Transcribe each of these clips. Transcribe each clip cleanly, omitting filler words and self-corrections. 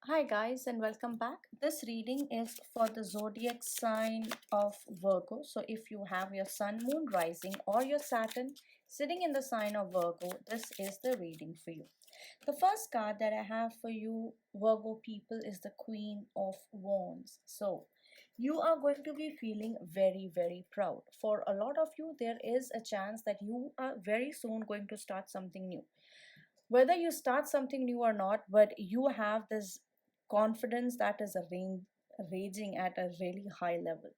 Hi, guys, and welcome back. This reading is for the zodiac sign of Virgo. So, if you have your sun, moon, rising, or your Saturn sitting in the sign of Virgo, this is the reading for you. The first card that I have for you, Virgo people, is the Queen of Wands. So, you are going to be feeling very, very proud. For a lot of you, there is a chance that you are very soon going to start something new, whether you start something new or not, but you have this confidence that is raging at a really high level.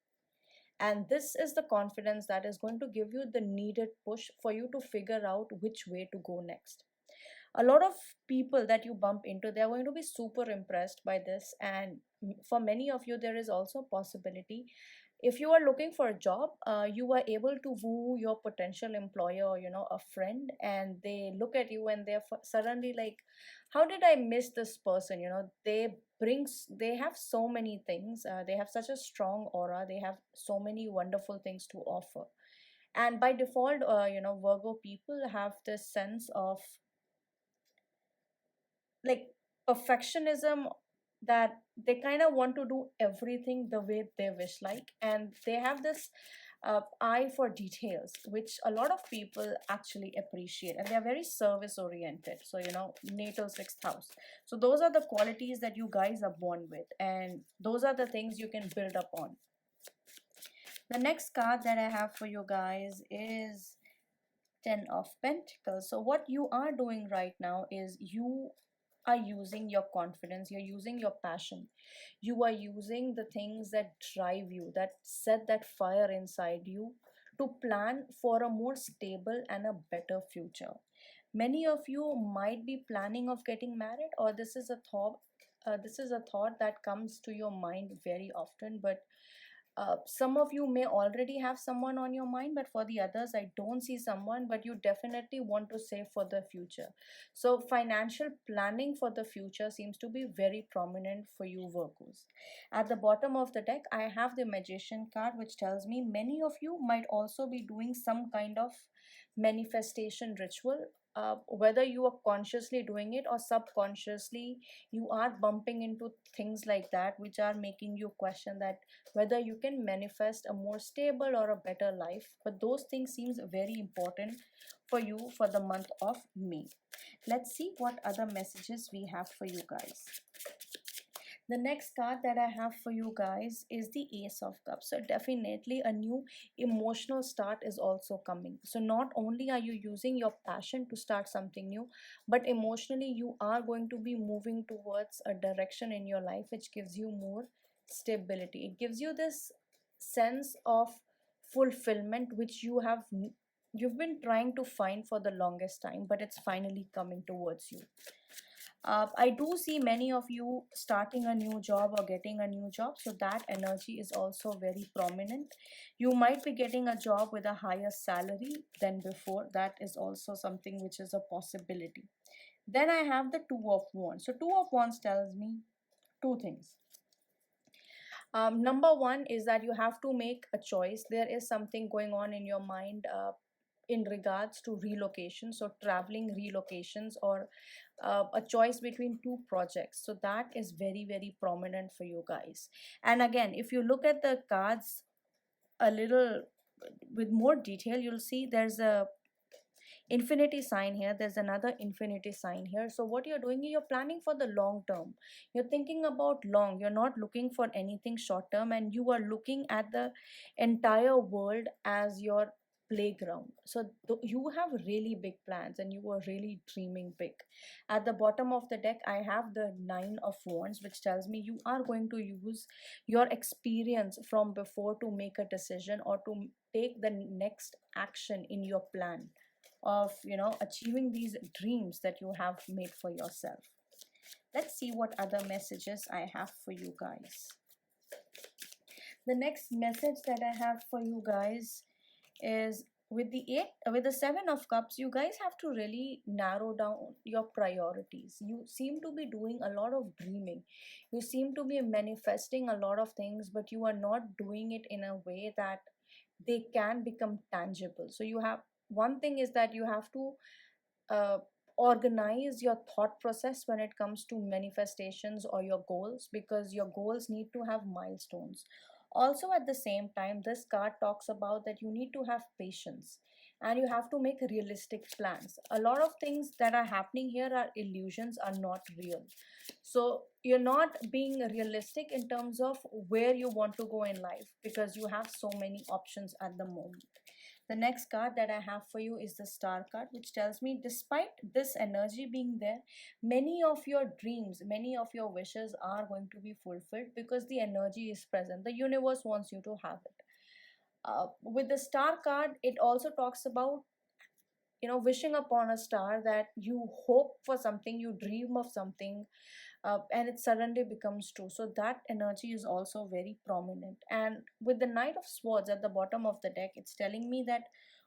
And this is the confidence that is going to give you the needed push for you to figure out which way to go next. A lot of people that you bump into, they're going to be super impressed by this. And for many of you, there is also a possibility, if you are looking for a job, you are able to woo your potential employer, or a friend, and they look at you and they're suddenly like, how did I miss this person? They have so many things, they have such a strong aura, they have so many wonderful things to offer. And by default, Virgo people have this sense of like perfectionism, that they kind of want to do everything the way they wish like, and they have this eye for details, which a lot of people actually appreciate, and they're very service oriented. So natal sixth house, so those are the qualities that you guys are born with, and those are the things you can build up on. The next card that I have for you guys is Ten of Pentacles. So what you are doing right now is you are using your confidence, you're using your passion, you are using the things that drive you, that set that fire inside you, to plan for a more stable and a better future. Many of you might be planning of getting married, or this is a thought that comes to your mind very often, but some of you may already have someone on your mind, but for the others, I don't see someone, but you definitely want to save for the future. So, financial planning for the future seems to be very prominent for you, Virgos. At the bottom of the deck, I have the Magician card, which tells me many of you might also be doing some kind of manifestation ritual. Whether you are consciously doing it or subconsciously, you are bumping into things like that, which are making you question that whether you can manifest a more stable or a better life. But those things seems very important for you for the month of May. Let's see what other messages we have for you guys. The next card that I have for you guys is the Ace of Cups. So definitely a new emotional start is also coming. So not only are you using your passion to start something new, but emotionally you are going to be moving towards a direction in your life which gives you more stability. It gives you this sense of fulfillment which you've been trying to find for the longest time, but it's finally coming towards you. I do see many of you starting a new job or getting a new job, so that energy is also very prominent. You might be getting a job with a higher salary than before. That is also something which is a possibility. Then I have the Two of Wands. So, Two of Wands tells me two things. Number one is that you have to make a choice. There is something going on in your mind in regards to relocation, so traveling relocations, or a choice between two projects. So that is very, very prominent for you guys. And again, if you look at the cards a little with more detail, you'll see there's a infinity sign here, there's another infinity sign here. So what you're doing, you're planning for the long term, you're thinking about long, you're not looking for anything short term, and you are looking at the entire world as your playground. So you have really big plans and you are really dreaming big. At the bottom of the deck, I have the Nine of Wands, which tells me you are going to use your experience from before to make a decision or to take the next action in your plan of achieving these dreams that you have made for yourself. Let's see what other messages I have for you guys. The next message that I have for you guys is with the Seven of Cups. You guys have to really narrow down your priorities. You seem to be doing a lot of dreaming, you seem to be manifesting a lot of things, but you are not doing it in a way that they can become tangible. So you have, one thing is that you have to uh, organize your thought process when it comes to manifestations or your goals, because your goals need to have milestones. Also, at the same time, this card talks about that you need to have patience and you have to make realistic plans. A lot of things that are happening here are illusions, are not real. So you're not being realistic in terms of where you want to go in life, because you have so many options at the moment. The next card that I have for you is the Star card, which tells me despite this energy being there, many of your dreams, many of your wishes are going to be fulfilled because the energy is present. The universe wants you to have it. With the Star card, it also talks about, wishing upon a star, that you hope for something, you dream of something, and it suddenly becomes true. So that energy is also very prominent. And with the Knight of Swords at the bottom of the deck, it's telling me that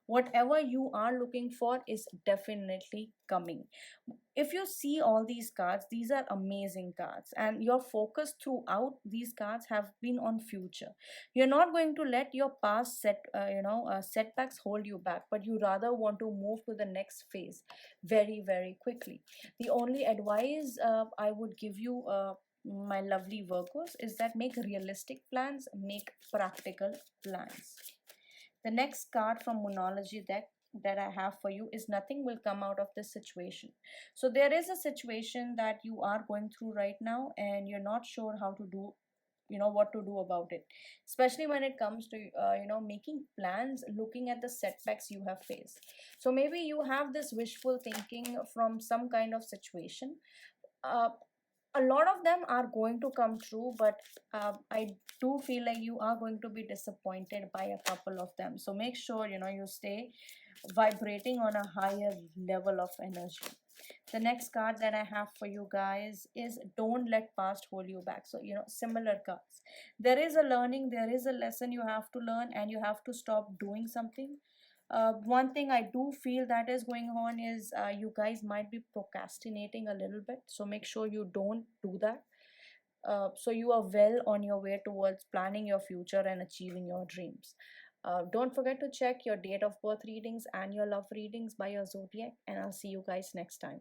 whatever you are looking for is definitely coming. If you see all these cards, these are amazing cards, and your focus throughout these cards have been on future. You're not going to let your past setbacks hold you back, but you rather want to move to the next phase very, very quickly. The only advice I would give you, my lovely Virgos, is that make realistic plans, make practical plans. The next card from Moonology deck that I have for you is nothing will come out of this situation. So there is a situation that you are going through right now, and you're not sure how to do, what to do about it, especially when it comes to making plans, looking at the setbacks you have faced. So maybe you have this wishful thinking from some kind of situation. uh, a lot of them are going to come true, but I do feel like you are going to be disappointed by a couple of them. So make sure you stay vibrating on a higher level of energy. The next card that I have for you guys is don't let past hold you back. So similar cards, there is a learning, there is a lesson you have to learn, and you have to stop doing something. One thing I do feel that is going on is you guys might be procrastinating a little bit. So make sure you don't do that. So you are well on your way towards planning your future and achieving your dreams. Don't forget to check your date of birth readings and your love readings by your zodiac, and I'll see you guys next time.